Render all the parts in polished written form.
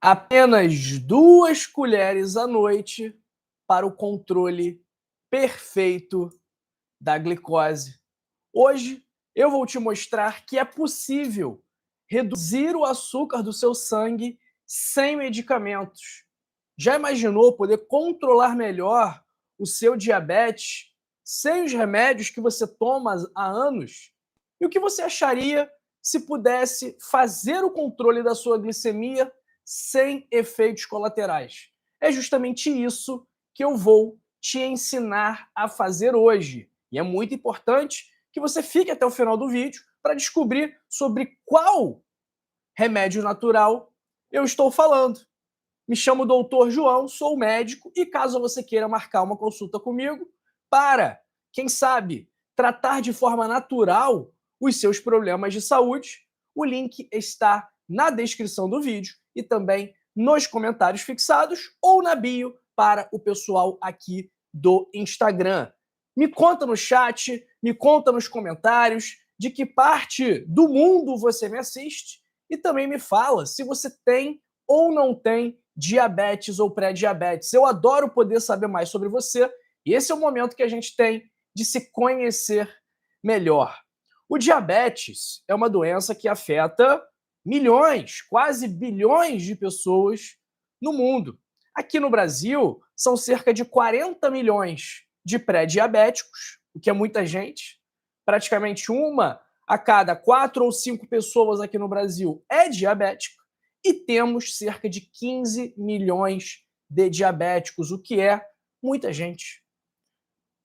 Apenas 2 colheres à noite para o controle perfeito da glicose. Hoje eu vou te mostrar que é possível reduzir o açúcar do seu sangue sem medicamentos. Já imaginou poder controlar melhor o seu diabetes sem os remédios que você toma há anos? E o que você acharia se pudesse fazer o controle da sua glicemia sem efeitos colaterais? É justamente isso que eu vou te ensinar a fazer hoje. E é muito importante que você fique até o final do vídeo para descobrir sobre qual remédio natural eu estou falando. Me chamo Doutor João, sou médico e caso você queira marcar uma consulta comigo para, quem sabe, tratar de forma natural os seus problemas de saúde, o link está na descrição do vídeo e também nos comentários fixados ou na bio para o pessoal aqui do Instagram. Me conta no chat, me conta nos comentários de que parte do mundo você me assiste e também me fala se você tem ou não tem diabetes ou pré-diabetes. Eu adoro poder saber mais sobre você e esse é o momento que a gente tem de se conhecer melhor. O diabetes é uma doença que afeta milhões, quase bilhões de pessoas no mundo. Aqui no Brasil, são cerca de 40 milhões de pré-diabéticos, o que é muita gente. Praticamente uma a cada 4 ou 5 pessoas aqui no Brasil é diabética. E temos cerca de 15 milhões de diabéticos, o que é muita gente.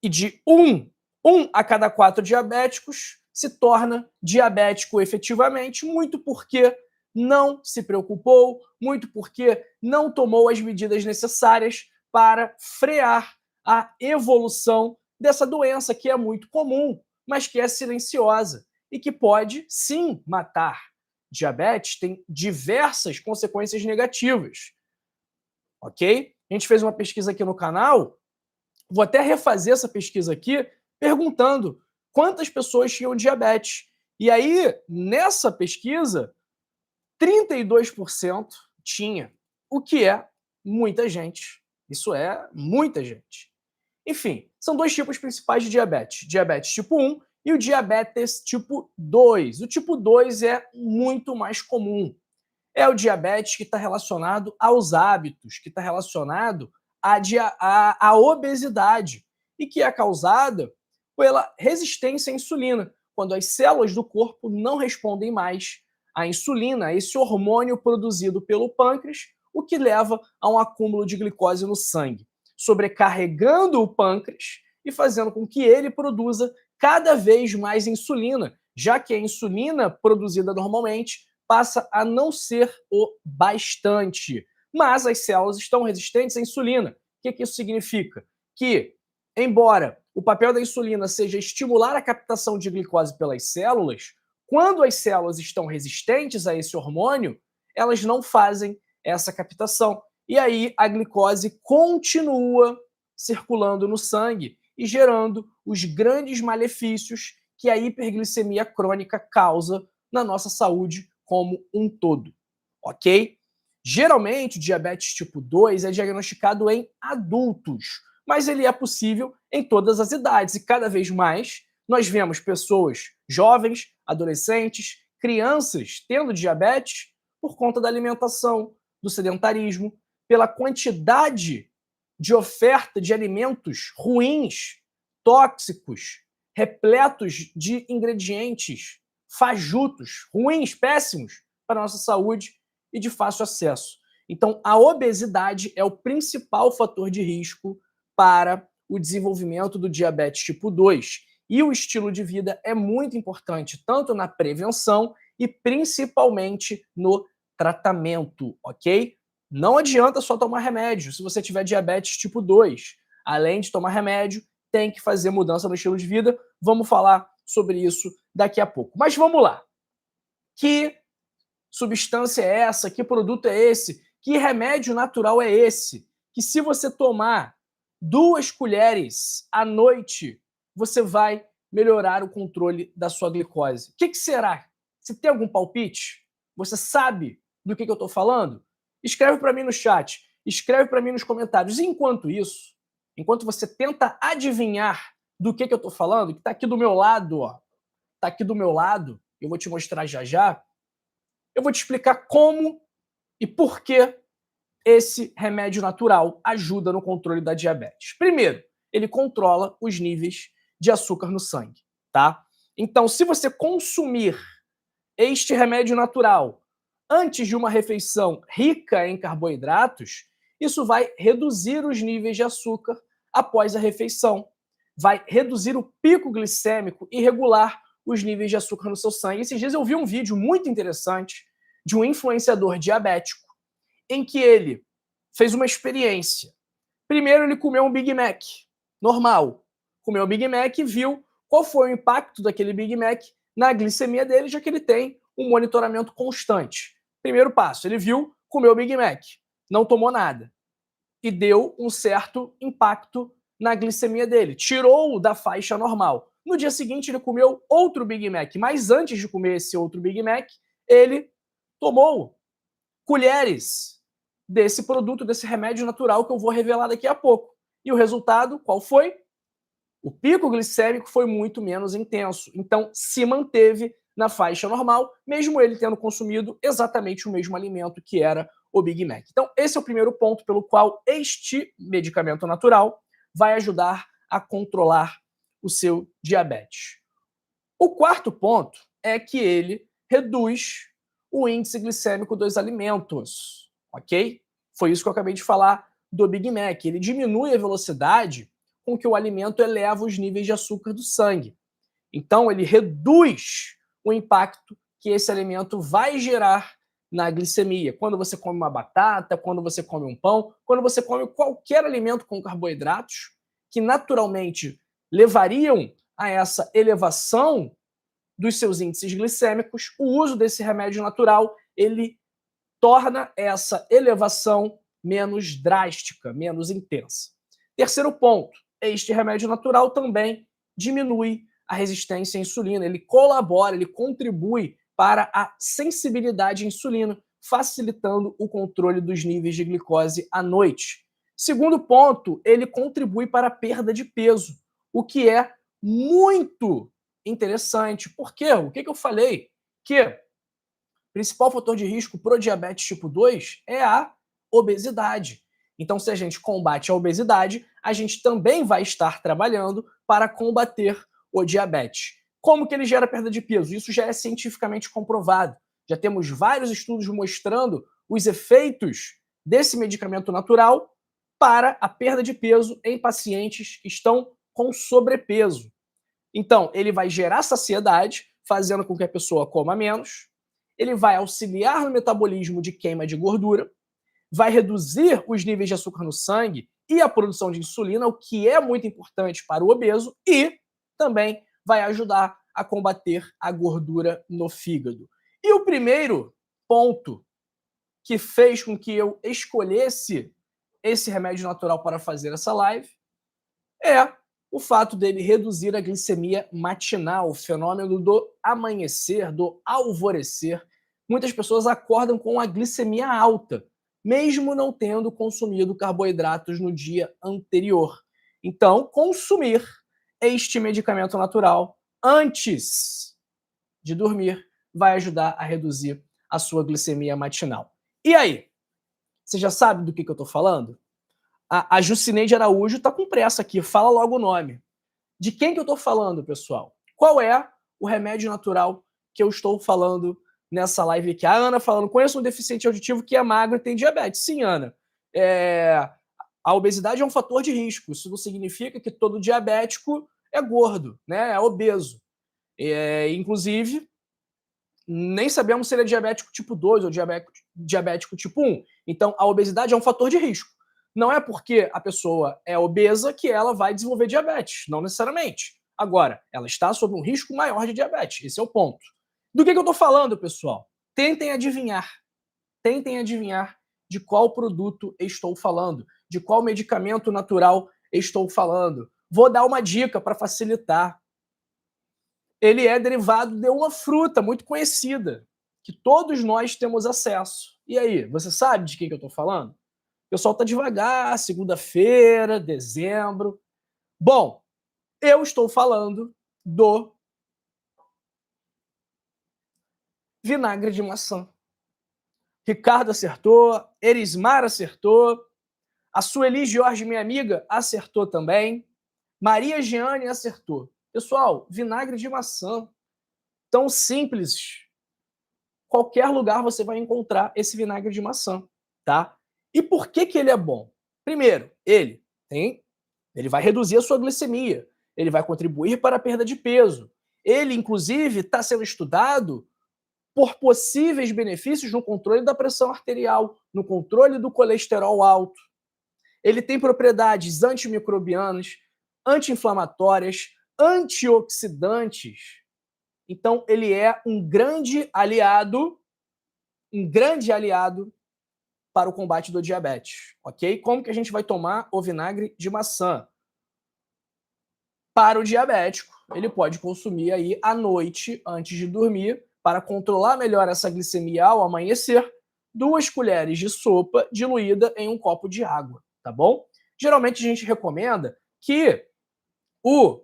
E de um a cada 4 diabéticos se torna diabético efetivamente, muito porque não se preocupou, muito porque não tomou as medidas necessárias para frear a evolução dessa doença que é muito comum, mas que é silenciosa e que pode sim matar. Diabetes tem diversas consequências negativas, ok? A gente fez uma pesquisa aqui no canal, vou até refazer essa pesquisa aqui, perguntando quantas pessoas tinham diabetes. E aí, nessa pesquisa, 32% tinha, o que é muita gente. Isso é muita gente. Enfim, são dois tipos principais de diabetes: diabetes tipo 1 e o diabetes tipo 2. O tipo 2 é muito mais comum. É o diabetes que está relacionado aos hábitos, que está relacionado à obesidade e que é causada pela resistência à insulina, quando as células do corpo não respondem mais à insulina, esse hormônio produzido pelo pâncreas, o que leva a um acúmulo de glicose no sangue, sobrecarregando o pâncreas e fazendo com que ele produza cada vez mais insulina, já que a insulina produzida normalmente passa a não ser o bastante. Mas as células estão resistentes à insulina. O que isso significa? Que, embora o papel da insulina seja estimular a captação de glicose pelas células, quando as células estão resistentes a esse hormônio, elas não fazem essa captação. E aí a glicose continua circulando no sangue e gerando os grandes malefícios que a hiperglicemia crônica causa na nossa saúde como um todo, ok? Geralmente, o diabetes tipo 2 é diagnosticado em adultos, mas ele é possível em todas as idades e cada vez mais nós vemos pessoas jovens, adolescentes, crianças tendo diabetes por conta da alimentação, do sedentarismo, pela quantidade de oferta de alimentos ruins, tóxicos, repletos de ingredientes fajutos, ruins, péssimos para a nossa saúde e de fácil acesso. Então, a obesidade é o principal fator de risco para o desenvolvimento do diabetes tipo 2. E o estilo de vida é muito importante, tanto na prevenção e principalmente no tratamento, ok? Não adianta só tomar remédio se você tiver diabetes tipo 2. Além de tomar remédio, tem que fazer mudança no estilo de vida. Vamos falar sobre isso daqui a pouco. Mas vamos lá. Que substância é essa? Que produto é esse? Que remédio natural é esse? Que se você tomar 2 colheres à noite, você vai melhorar o controle da sua glicose. O que será? Você tem algum palpite? Você sabe do que eu estou falando? Escreve para mim no chat, escreve para mim nos comentários. E enquanto isso, enquanto você tenta adivinhar do que eu estou falando, que está aqui do meu lado, ó, está aqui do meu lado, eu vou te mostrar já já, eu vou te explicar como e por que esse remédio natural ajuda no controle da diabetes. Primeiro, ele controla os níveis de açúcar no sangue, tá? Então, se você consumir este remédio natural antes de uma refeição rica em carboidratos, isso vai reduzir os níveis de açúcar após a refeição, vai reduzir o pico glicêmico e regular os níveis de açúcar no seu sangue. Esses dias eu vi um vídeo muito interessante de um influenciador diabético em que ele fez uma experiência. Primeiro ele comeu um Big Mac, normal. Comeu o Big Mac e viu qual foi o impacto daquele Big Mac na glicemia dele, já que ele tem um monitoramento constante. Primeiro passo, ele viu, comeu o Big Mac, não tomou nada. E deu um certo impacto na glicemia dele, tirou-o da faixa normal. No dia seguinte ele comeu outro Big Mac, mas antes de comer esse outro Big Mac, ele tomou colheres desse produto, desse remédio natural que eu vou revelar daqui a pouco. E o resultado, qual foi? O pico glicêmico foi muito menos intenso. Então, se manteve na faixa normal, mesmo ele tendo consumido exatamente o mesmo alimento que era o Big Mac. Então, esse é o primeiro ponto pelo qual este medicamento natural vai ajudar a controlar o seu diabetes. O quarto ponto é que ele reduz o índice glicêmico dos alimentos, ok? Foi isso que eu acabei de falar do Big Mac. Ele diminui a velocidade com que o alimento eleva os níveis de açúcar do sangue. Então, ele reduz o impacto que esse alimento vai gerar na glicemia. Quando você come uma batata, quando você come um pão, quando você come qualquer alimento com carboidratos, que naturalmente levariam a essa elevação dos seus índices glicêmicos, o uso desse remédio natural, ele torna essa elevação menos drástica, menos intensa. Terceiro ponto, este remédio natural também diminui a resistência à insulina, ele colabora, ele contribui para a sensibilidade à insulina, facilitando o controle dos níveis de glicose à noite. Segundo ponto, ele contribui para a perda de peso, o que é muito interessante. Por quê? O que eu falei? Que o principal fator de risco para o diabetes tipo 2 é a obesidade. Então, se a gente combate a obesidade, a gente também vai estar trabalhando para combater o diabetes. Como que ele gera perda de peso? Isso já é cientificamente comprovado. Já temos vários estudos mostrando os efeitos desse medicamento natural para a perda de peso em pacientes que estão com sobrepeso. Então, ele vai gerar saciedade, fazendo com que a pessoa coma menos, ele vai auxiliar no metabolismo de queima de gordura, vai reduzir os níveis de açúcar no sangue e a produção de insulina, o que é muito importante para o obeso, e também vai ajudar a combater a gordura no fígado. E o primeiro ponto que fez com que eu escolhesse esse remédio natural para fazer essa live é o fato dele reduzir a glicemia matinal, o fenômeno do amanhecer, do alvorecer. Muitas pessoas acordam com a glicemia alta, mesmo não tendo consumido carboidratos no dia anterior. Então, consumir este medicamento natural antes de dormir vai ajudar a reduzir a sua glicemia matinal. E aí? Você já sabe do que eu estou falando? A Jucineide Araújo está com pressa aqui, fala logo o nome. De quem que eu estou falando, pessoal? Qual é o remédio natural que eu estou falando nessa live aqui? A Ana falando, conheço um deficiente auditivo que é magro e tem diabetes. Sim, Ana. A obesidade é um fator de risco. Isso não significa que todo diabético é gordo, né? É obeso. Inclusive, nem sabemos se ele é diabético tipo 2 ou diabético tipo 1. Então, a obesidade é um fator de risco. Não é porque a pessoa é obesa que ela vai desenvolver diabetes, não necessariamente. Agora, ela está sob um risco maior de diabetes, esse é o ponto. Do que eu estou falando, pessoal? Tentem adivinhar. Tentem adivinhar de qual produto estou falando, de qual medicamento natural estou falando. Vou dar uma dica para facilitar. Ele é derivado de uma fruta muito conhecida, que todos nós temos acesso. E aí, você sabe de quem que eu estou falando? O pessoal está devagar, segunda-feira, dezembro. Bom, eu estou falando do vinagre de maçã. Ricardo acertou, Erismar acertou, a Sueli Jorge, minha amiga, acertou também, Maria Jeane acertou. Pessoal, vinagre de maçã, tão simples. Qualquer lugar você vai encontrar esse vinagre de maçã, tá? E por que que ele é bom? Primeiro, ele vai reduzir a sua glicemia, ele vai contribuir para a perda de peso. Ele, inclusive, está sendo estudado por possíveis benefícios no controle da pressão arterial, no controle do colesterol alto. Ele tem propriedades antimicrobianas, anti-inflamatórias, antioxidantes. Então, ele é um grande aliado para o combate do diabetes, ok? Como que a gente vai tomar o vinagre de maçã? Para o diabético, ele pode consumir aí à noite, antes de dormir, para controlar melhor essa glicemia ao amanhecer, 2 colheres de sopa diluída em um copo de água, tá bom? Geralmente a gente recomenda que o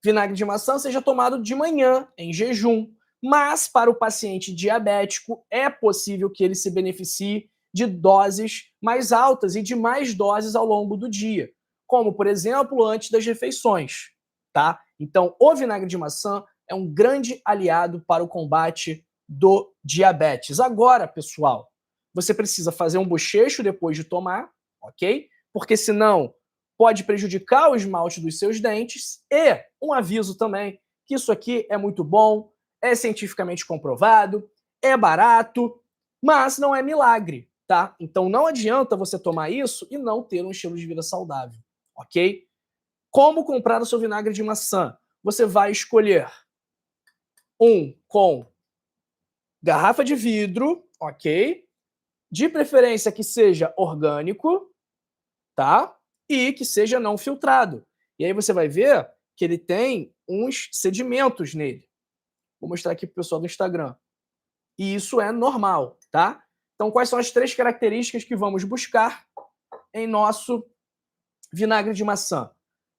vinagre de maçã seja tomado de manhã, em jejum, mas para o paciente diabético é possível que ele se beneficie de doses mais altas e de mais doses ao longo do dia, como, por exemplo, antes das refeições, tá? Então, o vinagre de maçã é um grande aliado para o combate do diabetes. Agora, pessoal, você precisa fazer um bochecho depois de tomar, ok? Porque senão pode prejudicar o esmalte dos seus dentes. E um aviso também, que isso aqui é muito bom, é cientificamente comprovado, é barato, mas não é milagre, tá? Então não adianta você tomar isso e não ter um estilo de vida saudável, ok? Como comprar o seu vinagre de maçã? Você vai escolher um com garrafa de vidro, ok? De preferência que seja orgânico, tá? E que seja não filtrado. E aí você vai ver que ele tem uns sedimentos nele. Vou mostrar aqui para o pessoal do Instagram. E isso é normal, tá? Então, quais são as 3 características que vamos buscar em nosso vinagre de maçã?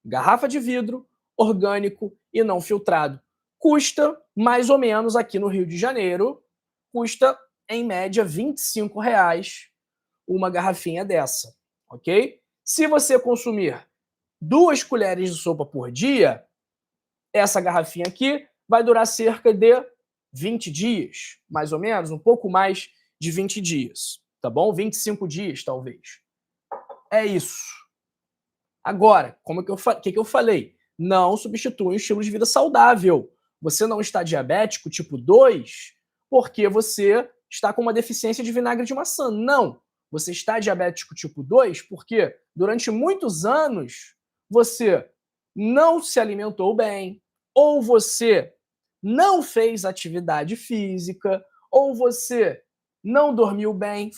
Garrafa de vidro, orgânico e não filtrado. Custa mais ou menos aqui no Rio de Janeiro, custa em média R$ 25 uma garrafinha dessa, ok? Se você consumir 2 colheres de sopa por dia, essa garrafinha aqui vai durar cerca de 20 dias, mais ou menos, um pouco mais de 20 dias, tá bom? 25 dias, talvez. É isso. Agora, que eu falei? Não substitui um estilo de vida saudável. Você não está diabético tipo 2 porque você está com uma deficiência de vinagre de maçã. Não. Você está diabético tipo 2 porque durante muitos anos você não se alimentou bem, ou você não fez atividade física, ou você não dormiu bem,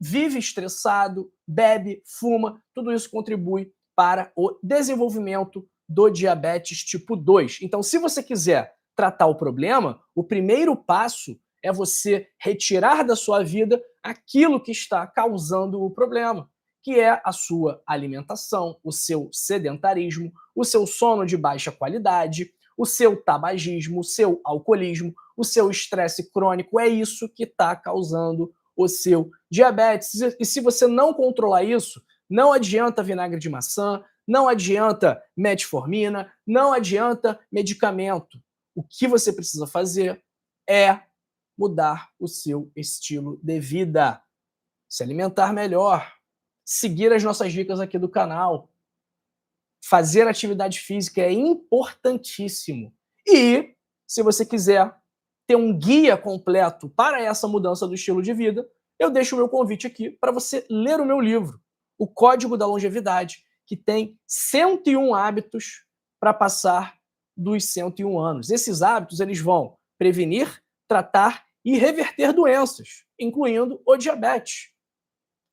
vive estressado, bebe, fuma, tudo isso contribui para o desenvolvimento do diabetes tipo 2. Então, se você quiser tratar o problema, o primeiro passo é você retirar da sua vida aquilo que está causando o problema, que é a sua alimentação, o seu sedentarismo, o seu sono de baixa qualidade, o seu tabagismo, o seu alcoolismo, o seu estresse crônico. É isso que está causando o seu diabetes. E se você não controlar isso, não adianta vinagre de maçã, não adianta metformina, não adianta medicamento. O que você precisa fazer é mudar o seu estilo de vida, se alimentar melhor, seguir as nossas dicas aqui do canal. Fazer atividade física é importantíssimo. E, se você quiser ter um guia completo para essa mudança do estilo de vida, eu deixo o meu convite aqui para você ler o meu livro, O Código da Longevidade, que tem 101 hábitos para passar dos 101 anos. Esses hábitos eles vão prevenir, tratar e reverter doenças, incluindo o diabetes.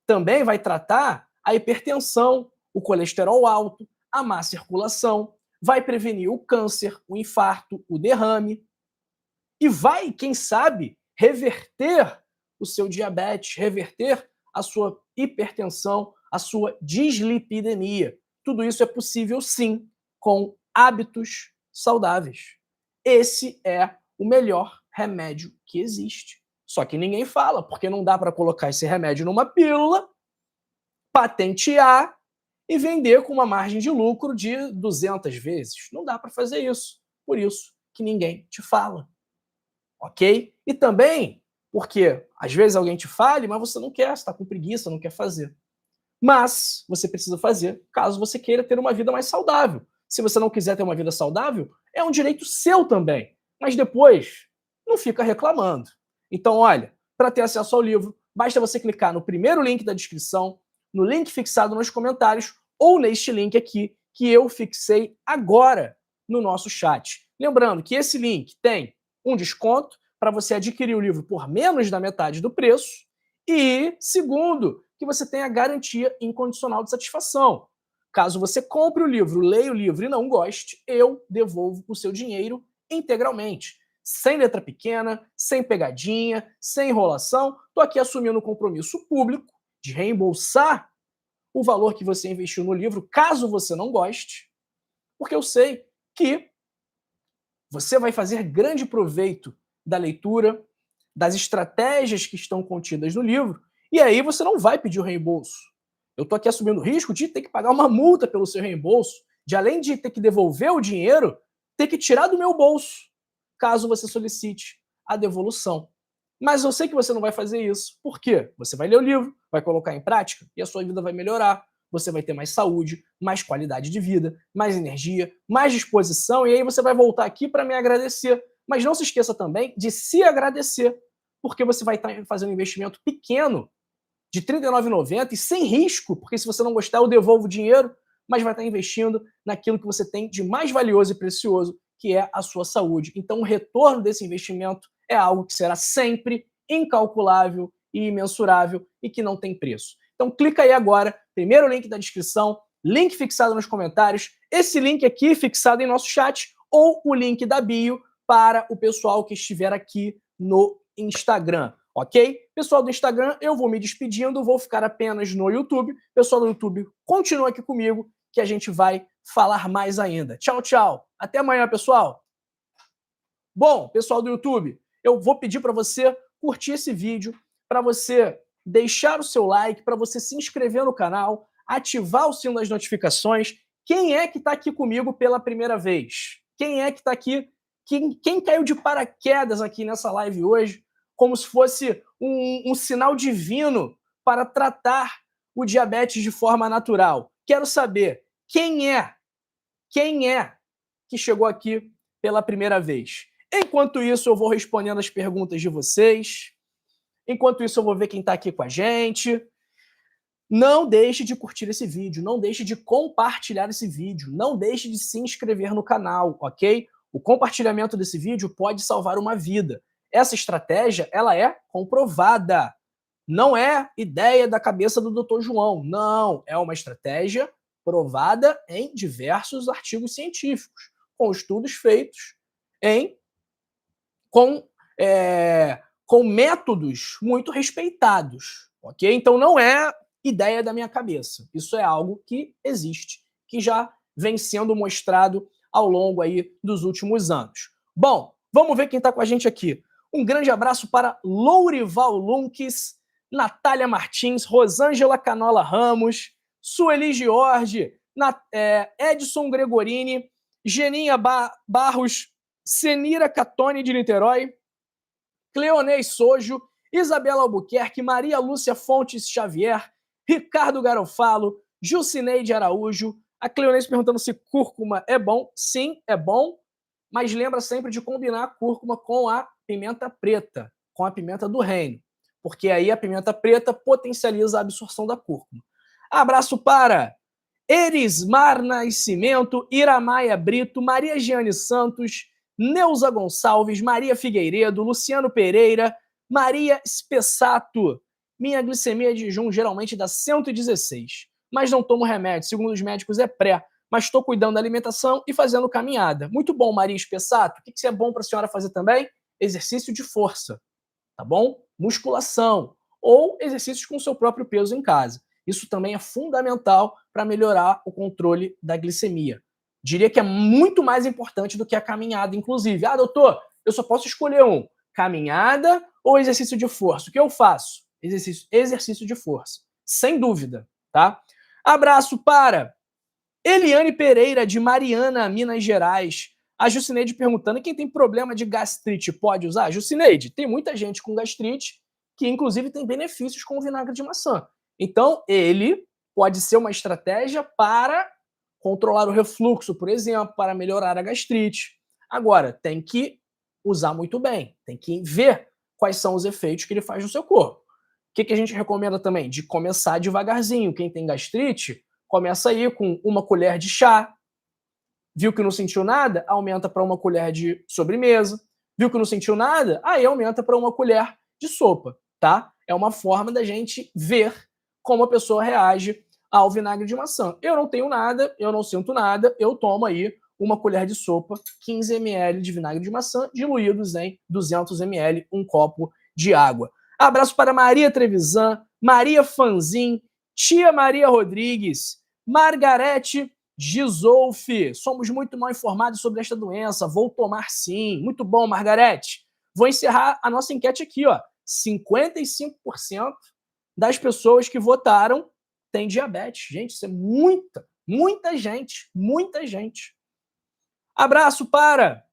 Também vai tratar a hipertensão, o colesterol alto, a má circulação, vai prevenir o câncer, o infarto, o derrame e vai, quem sabe, reverter o seu diabetes, reverter a sua hipertensão, a sua dislipidemia. Tudo isso é possível, sim, com hábitos saudáveis. Esse é o melhor remédio que existe. Só que ninguém fala, porque não dá para colocar esse remédio numa pílula, patentear e vender com uma margem de lucro de 200 vezes. Não dá para fazer isso. Por isso que ninguém te fala. Ok? E também porque às vezes alguém te fale, mas você não quer, você está com preguiça, não quer fazer. Mas você precisa fazer caso você queira ter uma vida mais saudável. Se você não quiser ter uma vida saudável, é um direito seu também. Mas depois, não fica reclamando. Então, olha, para ter acesso ao livro, basta você clicar no primeiro link da descrição, no link fixado nos comentários ou neste link aqui que eu fixei agora no nosso chat. Lembrando que esse link tem um desconto para você adquirir o livro por menos da metade do preço e, segundo, que você tenha garantia incondicional de satisfação. Caso você compre o livro, leia o livro e não goste, eu devolvo o seu dinheiro integralmente. Sem letra pequena, sem pegadinha, sem enrolação. Estou aqui assumindo um compromisso público de reembolsar o valor que você investiu no livro, caso você não goste, porque eu sei que você vai fazer grande proveito da leitura, das estratégias que estão contidas no livro, e aí você não vai pedir o reembolso. Eu estou aqui assumindo o risco de ter que pagar uma multa pelo seu reembolso, de além de ter que devolver o dinheiro, ter que tirar do meu bolso, caso você solicite a devolução. Mas eu sei que você não vai fazer isso. Por quê? Você vai ler o livro, vai colocar em prática e a sua vida vai melhorar. Você vai ter mais saúde, mais qualidade de vida, mais energia, mais disposição, e aí você vai voltar aqui para me agradecer. Mas não se esqueça também de se agradecer, porque você vai estar fazendo um investimento pequeno de R$ 39,90 e sem risco, porque se você não gostar eu devolvo o dinheiro, mas vai estar investindo naquilo que você tem de mais valioso e precioso, que é a sua saúde. Então o retorno desse investimento é algo que será sempre incalculável e imensurável e que não tem preço. Então clica aí agora, primeiro link da descrição, link fixado nos comentários, esse link aqui fixado em nosso chat ou o link da bio para o pessoal que estiver aqui no Instagram, ok? Pessoal do Instagram, eu vou me despedindo, vou ficar apenas no YouTube. Pessoal do YouTube, continua aqui comigo que a gente vai falar mais ainda. Tchau, tchau. Até amanhã, pessoal. Bom, pessoal do YouTube, eu vou pedir para você curtir esse vídeo, para você deixar o seu like, para você se inscrever no canal, ativar o sino das notificações. Quem é que está aqui comigo pela primeira vez? Quem é que está aqui? Quem caiu de paraquedas aqui nessa live hoje, como se fosse um sinal divino para tratar o diabetes de forma natural? Quero saber quem é que chegou aqui pela primeira vez. Enquanto isso, eu vou respondendo as perguntas de vocês. Enquanto isso, eu vou ver quem está aqui com a gente. Não deixe de curtir esse vídeo, não deixe de compartilhar esse vídeo, não deixe de se inscrever no canal, ok? O compartilhamento desse vídeo pode salvar uma vida. Essa estratégia, ela é comprovada. Não é ideia da cabeça do Dr. João, não. É uma estratégia provada em diversos artigos científicos, com estudos feitos com métodos muito respeitados, ok? Então não é ideia da minha cabeça. Isso é algo que existe, que já vem sendo mostrado ao longo aí dos últimos anos. Bom, vamos ver quem está com a gente aqui. Um grande abraço para Lourival Lunques, Natália Martins, Rosângela Canola Ramos, Sueli Jorge, Edson Gregorini, Geninha Barros, Senira Catone de Niterói, Cleonês Sojo, Isabela Albuquerque, Maria Lúcia Fontes Xavier, Ricardo Garofalo, Jucineide Araújo, a Cleonês perguntando se cúrcuma é bom. Sim, é bom, mas lembra sempre de combinar a cúrcuma com a pimenta preta, com a pimenta do reino, porque aí a pimenta preta potencializa a absorção da cúrcuma. Abraço para Erismar Nascimento, Iramaia Brito, Maria Giane Santos, Neuza Gonçalves, Maria Figueiredo, Luciano Pereira, Maria Spessato. Minha glicemia de jejum geralmente dá 116, mas não tomo remédio. Segundo os médicos é pré, mas estou cuidando da alimentação e fazendo caminhada. Muito bom, Maria Spessato. O que é bom para a senhora fazer também? Exercício de força. tá bom? Musculação ou exercícios com o seu próprio peso em casa. Isso também é fundamental para melhorar o controle da glicemia. Diria que é muito mais importante do que a caminhada, inclusive. Ah, doutor, eu só posso escolher um: caminhada ou exercício de força? O que eu faço? Exercício de força, sem dúvida, tá? Abraço para Eliane Pereira, de Mariana, Minas Gerais. A Jucineide perguntando: quem tem problema de gastrite pode usar? Jucineide, tem muita gente com gastrite que, inclusive, tem benefícios com o vinagre de maçã. Então, ele pode ser uma estratégia para controlar o refluxo, por exemplo, para melhorar a gastrite. Agora, tem que usar muito bem, tem que ver quais são os efeitos que ele faz no seu corpo. O que a gente recomenda também? De começar devagarzinho. Quem tem gastrite, começa aí com uma colher de chá. Viu que não sentiu nada? Aumenta para uma colher de sobremesa. Viu que não sentiu nada? Aí aumenta para uma colher de sopa, tá? É uma forma da gente ver como a pessoa reage ao vinagre de maçã. Eu não tenho nada, eu não sinto nada, eu tomo aí uma colher de sopa, 15 ml de vinagre de maçã, diluídos em 200 ml, um copo de água. Abraço para Maria Trevisan, Maria Fanzin, Tia Maria Rodrigues, Margarete Gisolfi. Somos muito mal informados sobre esta doença. Vou tomar sim. Muito bom, Margarete. Vou encerrar a nossa enquete aqui, ó. 55% das pessoas que votaram têm diabetes. Gente, isso é muita gente. Muita gente. Abraço para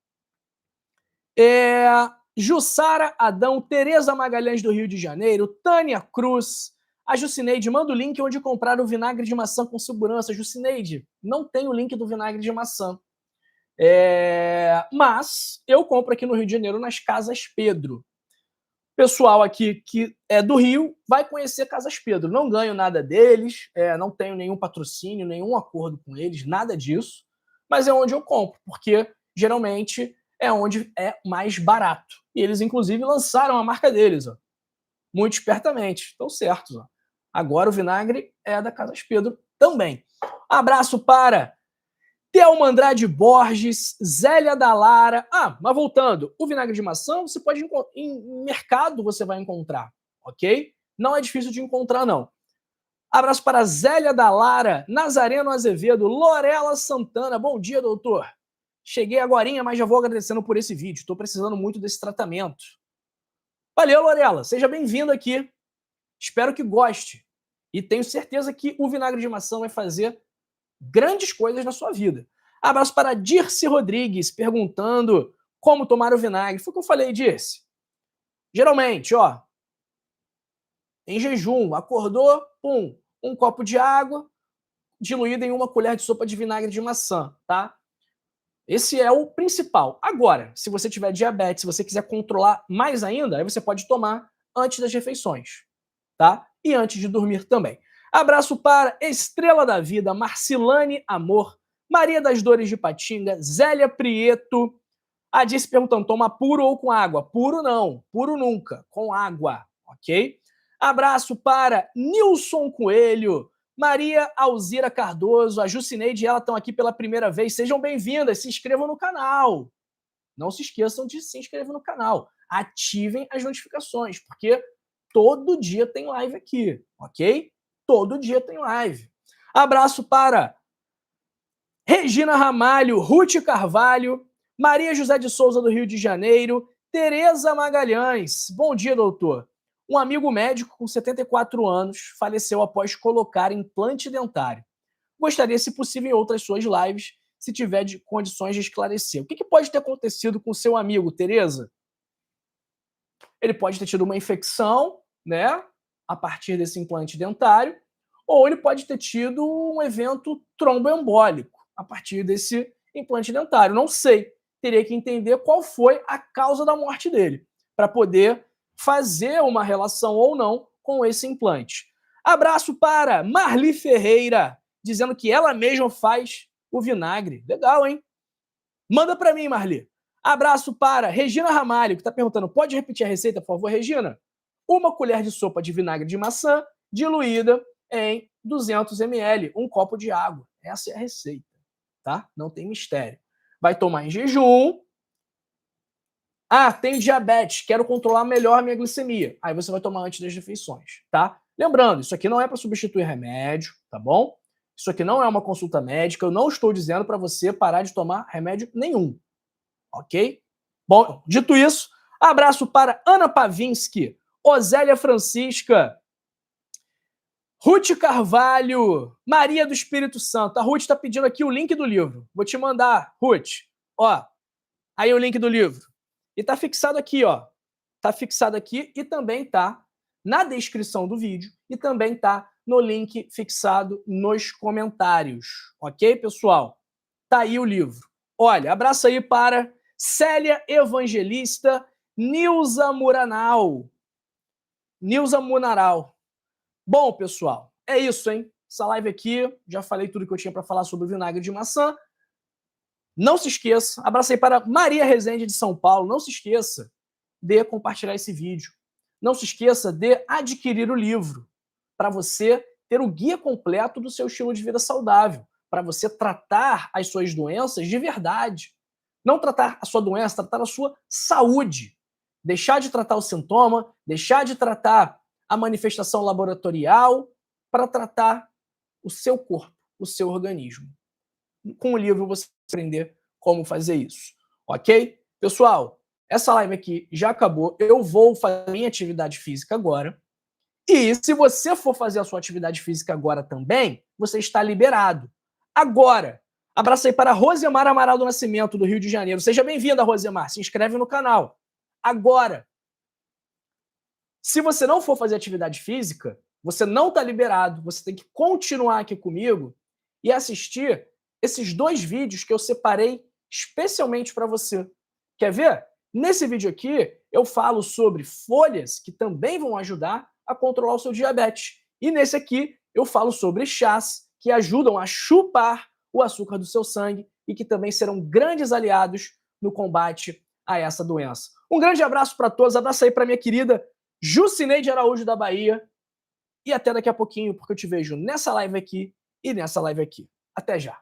Jussara Adão, Tereza Magalhães do Rio de Janeiro, Tânia Cruz, a Jucineide, manda o link onde comprar o vinagre de maçã com segurança. Jucineide, não tem o link do vinagre de maçã. Mas eu compro aqui no Rio de Janeiro, nas Casas Pedro. Pessoal aqui que é do Rio vai conhecer Casas Pedro. Não ganho nada deles, não tenho nenhum patrocínio, nenhum acordo com eles, nada disso. Mas é onde eu compro, porque geralmente é onde é mais barato. E eles, inclusive, lançaram a marca deles, ó, muito espertamente. Estão certos. Ó. Agora o vinagre é da Casas Pedro também. Abraço para Thelma Andrade Borges, Zélia Dallara. Mas voltando, o vinagre de maçã você pode em mercado você vai encontrar, ok? Não é difícil de encontrar, não. Abraço para Zélia Dallara, Nazareno Azevedo, Lorela Santana. Bom dia, doutor. Cheguei agorinha, mas já vou agradecendo por esse vídeo. Estou precisando muito desse tratamento. Valeu, Lorela. Seja bem-vindo aqui. Espero que goste. E tenho certeza que o vinagre de maçã vai fazer grandes coisas na sua vida. Abraço para Dirce Rodrigues, perguntando como tomar o vinagre. Foi o que eu falei, Dirce. Geralmente, ó, em jejum, acordou, pum, um copo de água diluído em uma colher de sopa de vinagre de maçã, tá? Esse é o principal. Agora, se você tiver diabetes, se você quiser controlar mais ainda, aí você pode tomar antes das refeições, tá? E antes de dormir também. Abraço para Estrela da Vida, Marcilane Amor, Maria das Dores de Patinga, Zélia Prieto. A Disse perguntando, toma puro ou com água? Puro não, puro nunca, com água, ok? Abraço para Nilson Coelho, Maria Alzira Cardoso, a Jucineide e ela estão aqui pela primeira vez. Sejam bem-vindas, se inscrevam no canal. Não se esqueçam de se inscrever no canal. Ativem as notificações, porque todo dia tem live aqui, ok? Todo dia tem live. Abraço para Regina Ramalho, Ruth Carvalho, Maria José de Souza, do Rio de Janeiro, Tereza Magalhães. Bom dia, doutor. Um amigo médico com 74 anos faleceu após colocar implante dentário. Gostaria, se possível, em outras suas lives, se tiver condições de esclarecer. O que pode ter acontecido com seu amigo, Tereza? Ele pode ter tido uma infecção, né, a partir desse implante dentário, ou ele pode ter tido um evento tromboembólico a partir desse implante dentário. Não sei. Teria que entender qual foi a causa da morte dele, para poder fazer uma relação ou não com esse implante. Abraço para Marli Ferreira, dizendo que ela mesma faz o vinagre. Legal, hein? Manda para mim, Marli. Abraço para Regina Ramalho, que está perguntando, pode repetir a receita, por favor, Regina? Uma colher de sopa de vinagre de maçã diluída em 200 ml, um copo de água. Essa é a receita, tá? Não tem mistério. Vai tomar em jejum, Ah, tenho diabetes, quero controlar melhor a minha glicemia. Aí você vai tomar antes das refeições, tá? Lembrando, isso aqui não é para substituir remédio, tá bom? Isso aqui não é uma consulta médica, eu não estou dizendo para você parar de tomar remédio nenhum, ok? Bom, dito isso, abraço para Ana Pavinski, Osélia Francisca, Ruth Carvalho, Maria do Espírito Santo. A Ruth está pedindo aqui o link do livro. Vou te mandar, Ruth. Ó, aí o link do livro. E tá fixado aqui, ó. Tá fixado aqui e também tá na descrição do vídeo e também tá no link fixado nos comentários. Ok, pessoal? Tá aí o livro. Olha, abraço aí para Célia Evangelista, Nilza Muranal. Nilza Munaral. Bom, pessoal, é isso, hein? Essa live aqui, já falei tudo que eu tinha para falar sobre o vinagre de maçã. Não se esqueça, abracei para Maria Rezende de São Paulo, não se esqueça de compartilhar esse vídeo. Não se esqueça de adquirir o livro, para você ter o guia completo do seu estilo de vida saudável, para você tratar as suas doenças de verdade. Não tratar a sua doença, tratar a sua saúde. Deixar de tratar o sintoma, deixar de tratar a manifestação laboratorial, para tratar o seu corpo, o seu organismo. Com o livro você vai aprender como fazer isso, ok? Pessoal, essa live aqui já acabou. Eu vou fazer minha atividade física agora. E se você for fazer a sua atividade física agora também, você está liberado. Agora, abracei para Rosemar Amaral do Nascimento, do Rio de Janeiro. Seja bem-vinda, Rosemar. Se inscreve no canal. Agora, se você não for fazer atividade física, você não está liberado. Você tem que continuar aqui comigo e assistir esses 2 vídeos que eu separei especialmente para você. Quer ver? Nesse vídeo aqui, eu falo sobre folhas que também vão ajudar a controlar o seu diabetes. E nesse aqui, eu falo sobre chás que ajudam a chupar o açúcar do seu sangue e que também serão grandes aliados no combate a essa doença. Um grande abraço para todos. Abraço aí para minha querida Jucineide Araújo da Bahia. E até daqui a pouquinho, porque eu te vejo nessa live aqui e nessa live aqui. Até já.